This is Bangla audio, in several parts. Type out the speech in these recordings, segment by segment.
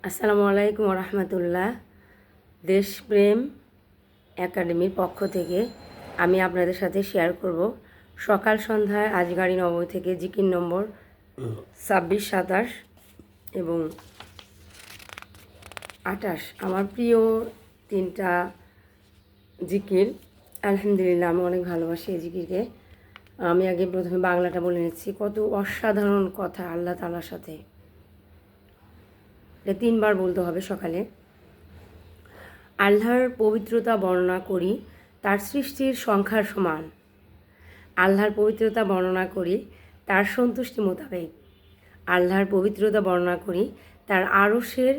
আসসালামু আলাইকুম রহমতুল্লাহ। দেশপ্রেম একাডেমির পক্ষ থেকে আমি আপনাদের সাথে শেয়ার করব সকাল সন্ধ্যায় আজগারি নবমী থেকে জিকির নম্বর 26, 27 এবং 28। আমার প্রিয় 3টা জিকির। আলহামদুলিল্লাহ, আমি অনেক ভালোবাসি এই জিকিরকে। আমি আগে প্রথমে বাংলাটা বলে নিচ্ছি। কত অসাধারণ কথা আল্লাহ তাআলার সাথে। এটা 3বার বলতে হবে সকালে। আল্লাহর পবিত্রতা বর্ণনা করি, তার সৃষ্টির সংখ্যার সমান। আল্লাহর পবিত্রতা বর্ণনা করি তার সন্তুষ্টি মোতাবেক। আল্লাহর পবিত্রতা বর্ণনা করি তার আরশের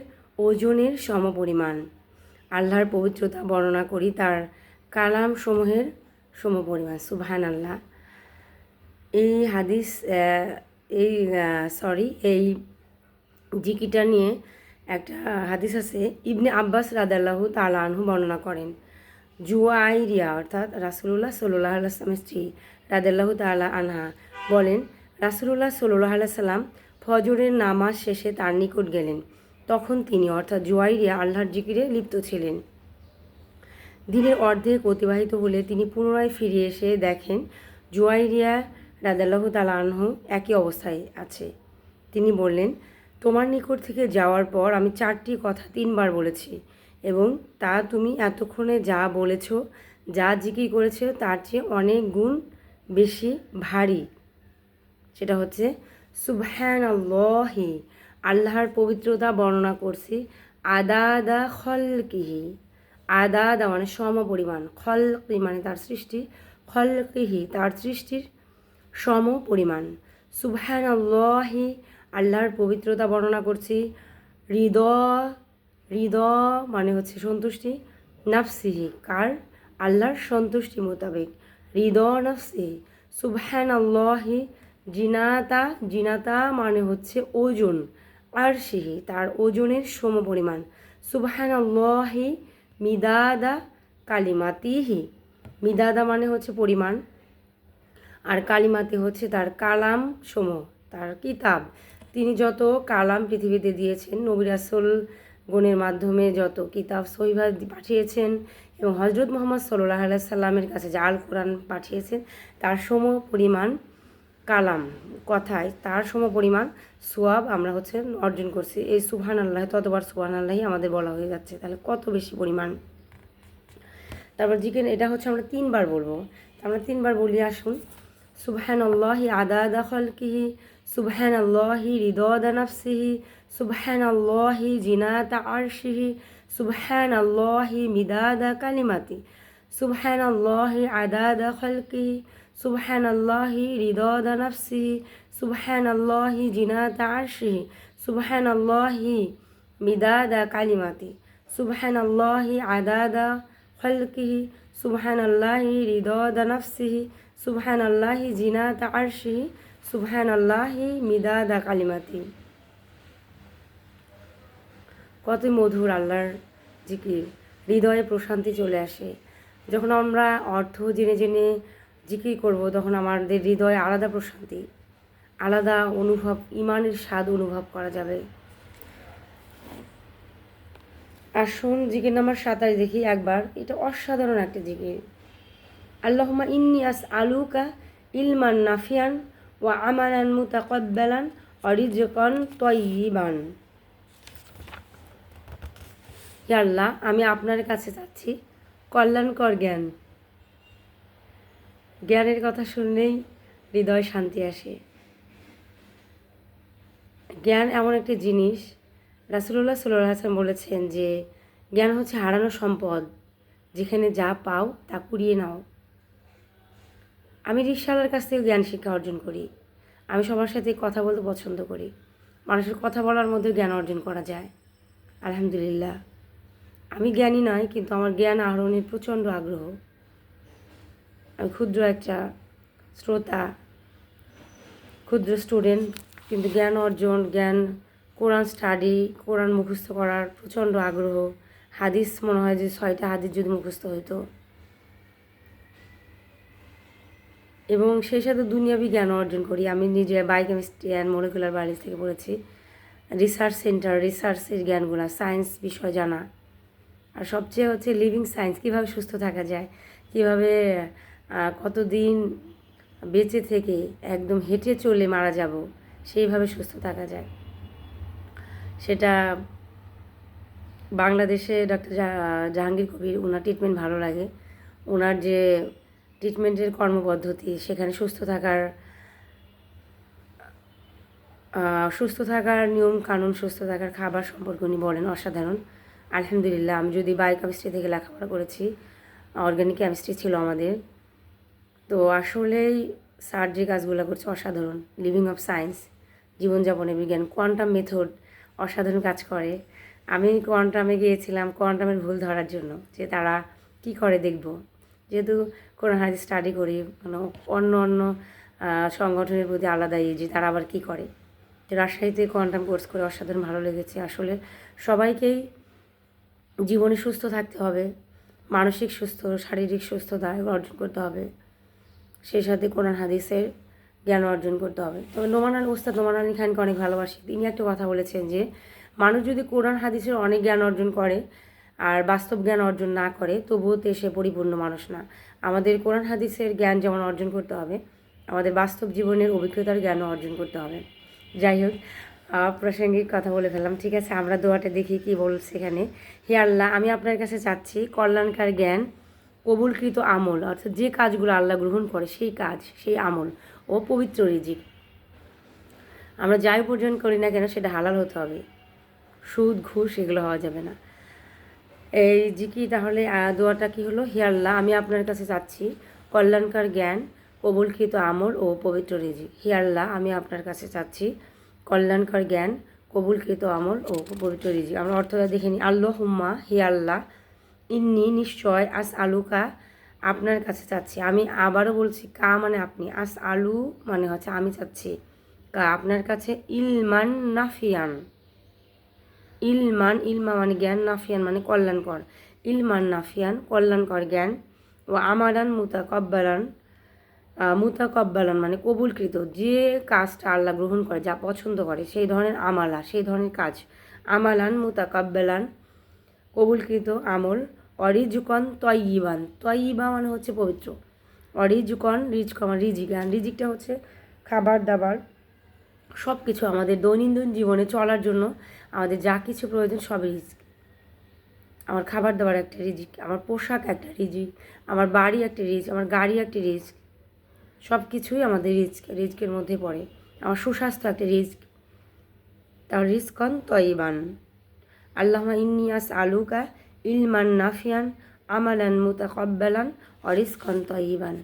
ওজনের সমপরিমাণ। আল্লাহর পবিত্রতা বর্ণনা করি তার কালাম সমূহের সমপরিমাণ। সুবহান আল্লাহ। এই হাদিস এই জিকিরটা নিয়ে একটা হাদিস আছে। ইবনে আব্বাস রাদিয়াল্লাহু তাআলা আনহু বর্ণনা করেন, জুয়াইরিয়া অর্থাৎ রাসূলুল্লাহ সাল্লাল্লাহু আলাইহি ওয়াসাল্লামের স্ত্রী রাদিয়াল্লাহু তাআলা আনহা বলেন, রাসূলুল্লাহ সাল্লাল্লাহু আলাইহি ওয়াসাল্লাম ফজরের নামাজ শেষে তার নিকট গেলেন। তখন তিনি অর্থাৎ জুয়াইরিয়া আল্লাহর জিকিরে লিপ্ত ছিলেন। দিনের অর্ধেক অতিবাহিত হলে তিনি পুনরায় ফিরে এসে দেখেন জুয়াইরিয়া রাদিয়াল্লাহু তাআলা আনহু একই অবস্থায় আছে। তিনি বললেন, তোমার নিকট থেকে যাওয়ার পর আমি 4টি কথা 3বার বলেছি এবং তা তুমি এতক্ষণে যা বলেছ, যা জিকির করেছ তার চেয়ে অনেক গুণ বেশি ভারী। সেটা হচ্ছে সুবহানাল্লাহি, আল্লাহর পবিত্রতা বর্ণনা করছি। আদাদা খলকিহি, আদাদা মানে সম পরিমাণ, খলকি মানে তার সৃষ্টি, খলকিহি তার সৃষ্টির সম পরিমাণ। সুবহানাল্লাহি, আল্লাহর পবিত্রতা বর্ণনা করছি। হৃদয়, হৃদয় মানে হচ্ছে সন্তুষ্টি। নাফসিহি, কার? আল্লাহর সন্তুষ্টি মোতাবেক। হৃদয় নাফসিহি। সুবহানাল্লাহি, জিনাতা, জিনাতা মানে হচ্ছে ওজন। আরশিহি, তার ওজনের সমপরিমাণ। সুবহানাল্লাহি মিদাদা কালিমাতিহি, মিদাদা মানে হচ্ছে পরিমাণ, আর কালিমাতে হচ্ছে তার কালাম সমূহ, তার কিতাব। তিনি যত কালাম পৃথিবীতে দিয়েছেন, নবী রাসূল গণের মাধ্যমে যত কিতাব সহিভাবে পাঠিয়েছেন এবং হজরত মুহাম্মদ সাল্লাল্লাহু আলাইহি সাল্লামের কাছে যে আল কোরআন পাঠিয়েছেন তার সম পরিমাণ কালাম, কথায় তার সম পরিমাণ সোয়াব আমরা হচ্ছে অর্জন করছি। এই সুবহানাল্লাহ, ততবার সুবহানাল্লাহি আমাদের বলা হয়ে যাচ্ছে, তাহলে কত বেশি পরিমাণ। তারপর জিকির এটা হচ্ছে আমরা 3বার বলবো। আমরা 3বার বলি, আসুন। সুবহানাল্লাহি আদাদা খালকিহি, সুবহানাল্লাহি রিদাদা নাফসিহি, সুবহানাল্লাহি জিনাতা আরশিহি, সুবহানাল্লাহি মিদাদা কালিমাতি, সুবহানাল্লাহি আদাদা খালকিহি, সুবহানাল্লাহি রিদাদা নাফসিহি, সুবহানাল্লাহি জিনাতা আরশিহি, সুবহানাল্লাহি মিদাদা কালিমাতি, সুবহানাল্লাহি আদাদা খালকিহি, সুবহানাল্লাহি রিদাদা নাফসিহি, সুবহানাল্লাহি জিনাতা আরশিহি, সুবহানাল্লাহি মিদাদা কালিমাতি। কত মধুর আল্লাহর জিকির, হৃদয়ে প্রশান্তি চলে আসে। যখন আমরা অর্থ জেনে জেনে জিকির করব তখন আমাদের হৃদয়ে আলাদা প্রশান্তি, আলাদা অনুভব, ইমানের স্বাদ অনুভব করা যাবে। আসুন জিকির নাম্বার 27 দেখি একবার। এটা অসাধারণ একটা জিকির। আল্লাহুম্মা ইন্নী আসআলুকা ইলমান নাফিয়ান ওয়া আমালান মুতাকাব্বালান ওয়া রিজকান তাইয়িবান। হে আল্লাহ, আমি আপনার কাছে চাচ্ছি কল্যাণকর জ্ঞান। জ্ঞানের কথা শুনলেই হৃদয় শান্তি আসে। জ্ঞান এমন একটি জিনিস, রাসূলুল্লাহ সাল্লাল্লাহু আলাইহি ওয়াসাল্লাম বলেছেন যে জ্ঞান হচ্ছে হারানো সম্পদ, যেখানে যা পাও তা কুড়িয়ে নাও। আমি রিকশাওয়ালার কাছ থেকে জ্ঞান শিক্ষা অর্জন করি। আমি সবার সাথে কথা বলতে পছন্দ করি। মানুষের কথা বলার মধ্যে জ্ঞান অর্জন করা যায়। আলহামদুলিল্লাহ, আমি জ্ঞানী নয়, কিন্তু আমার জ্ঞান আহরণের প্রচণ্ড আগ্রহ। আমি ক্ষুদ্র একটা শ্রোতা, ক্ষুদ্র স্টুডেন্ট, কিন্তু জ্ঞান অর্জন, জ্ঞান, কোরআন স্টাডি, কোরআন মুখস্থ করার প্রচণ্ড আগ্রহ। হাদিস মনে হয় যে 6টা হাদিস যদি মুখস্থ হতো, এবং সেই সাথে দুনিয়াবি জ্ঞান অর্জন করি। আমি নিজে বায়োকেমিস্ট্রি অ্যান্ড মলিকুলার বায়োলজি থেকে পড়েছি। রিসার্চ সেন্টার, রিসার্চের জ্ঞানগুলো, সায়েন্স বিষয় জানা, আর সবচেয়ে হচ্ছে লিভিং সায়েন্স, কীভাবে সুস্থ থাকা যায়, কীভাবে কতদিন বেঁচে থেকে একদম হেঁটে চলে মারা যাব সেইভাবে সুস্থ থাকা যায়। সেটা বাংলাদেশে ডক্টর জাহাঙ্গীর কবির, ওনার ট্রিটমেন্ট ভালো লাগে। ওনার যে ট্রিটমেন্টের কর্মপদ্ধতি, সেখানে সুস্থ থাকার নিয়ম কানুন, সুস্থ থাকার খাবার সম্পর্কে উনি বলেন, অসাধারণ। আলহামদুলিল্লাহ, আমি যদি বায়োকেমিস্ট্রি থেকে লেখাপড়া করেছি, অর্গানিক কেমিস্ট্রি ছিল আমাদের, তো আসলেই স্যার যে কাজগুলো করছে অসাধারণ। লিভিং অফ সায়েন্স, জীবনযাপনের বিজ্ঞান, কোয়ান্টাম মেথড অসাধারণ কাজ করে। আমি কোয়ান্টামে গিয়েছিলাম কোয়ান্টামের ভুল ধরার জন্য, যে তারা কি করে দেখব, যেহেতু কোরআন হাদিস স্টাডি করি, মানে অন্য অন্য সংগঠনের প্রতি আলাদা যে তারা আবার কি করে। রাজশাহীতে কোয়ান্টাম কোর্স করে অসাধারণ ভালো লেগেছে। আসলে সবাইকেই জীবনে সুস্থ থাকতে হবে, মানসিক সুস্থ, শারীরিক সুস্থতা অর্জন করতে হবে, সেই সাথে কোরআন হাদিসের জ্ঞান অর্জন করতে হবে। তবে ওস্তাদ নোমান আলী খানকে অনেক ভালোবাসি। তিনি একটা কথা বলেছেন যে মানুষ যদি কোরআন হাদিসের অনেক জ্ঞান অর্জন করে আর বাস্তব জ্ঞান অর্জন না করে, তবুও সে পরিপূর্ণ মানুষ না। আমাদের কোরআন হাদিসের জ্ঞান যেমন অর্জন করতে হবে, আমাদের বাস্তব জীবনের অভিজ্ঞতার জ্ঞানও অর্জন করতে হবে। যাই হোক, প্রাসঙ্গিক কথা বলে ফেললাম। ঠিক আছে, আমরা দোয়াটা দেখি কি বলছে এখানে। হে আল্লাহ, আমি আপনার কাছে চাচ্ছি কল্যাণকার জ্ঞান, কবুলকৃত আমল, অর্থাৎ যে কাজগুলো আল্লাহ গ্রহণ করে সেই কাজ, সেই আমল ও পবিত্র রিজিক। আমরা যাই উপার্জন করি না কেন সেটা হালাল হতে হবে, সুদ ঘুষ এগুলো হওয়া যাবে না। এই জিকি তাহলে দোয়াটা কি হলো? হে আল্লাহ, আমি আপনার কাছে চাচ্ছি কল্যাণকার জ্ঞান, কবুলকৃত আমল ও পবিত্র রিজিক। হে আল্লাহ, আমি আপনার কাছে চাচ্ছি কল্যাণকার জ্ঞান, কবুলকৃত আমল ও পবিত্র রিজিক। আমরা অর্থটা দেখে নিই। আল্লাহুম্মা, হে আল্লাহ, ইন্নি নিশ্চয়, আস আলুকা আপনার কাছে চাচ্ছি। আমি আবারও বলছি, কা মানে আপনি, আস আলু মানে হচ্ছে আমি চাচ্ছি, কা আপনার কাছে, ইলমান নাফিয়ান, ইলমা মানে জ্ঞান, নাফিয়ান মানে কল্যাণকর, ইলমান নাফিয়ান কল্যাণকর জ্ঞান, ও আমারান মুতাকব্বালান মানে কবুলকৃত, যে কাজটা আল্লাহ গ্রহণ করে, যা পছন্দ করে সেই ধরনের আমালা, সেই ধরনের কাজ, আমালান মুতাকব্বালান কবুলকৃত আমল, অরিজুকন তয়িবান, তয়িবা মানে হচ্ছে পবিত্র, অরিজুকন রিজিকটা হচ্ছে খাবার দাবার, সব কিছু আমাদের দৈনন্দিন জীবনে চলার জন্য আমাদের যা কিছু প্রয়োজন সবই রিজিক। আমার খাবার দাবার একটা রিজিক, আমার পোশাক একটা রিজিক, আমার বাড়ি একটা রিজিক, আমার গাড়ি একটা রিজিক, সব কিছুই আমাদের রিজিকের মধ্যে পড়ে। আমার সুস্বাস্থ্য একটা রিজিক, তার রিজকন তয়িবান। আল্লাহুম্মা ইন্নী আসআলুকা ইলমান নাফিয়ান, আমালান মুতাকাব্বালান, ওয়া রিজকান তয়িবান।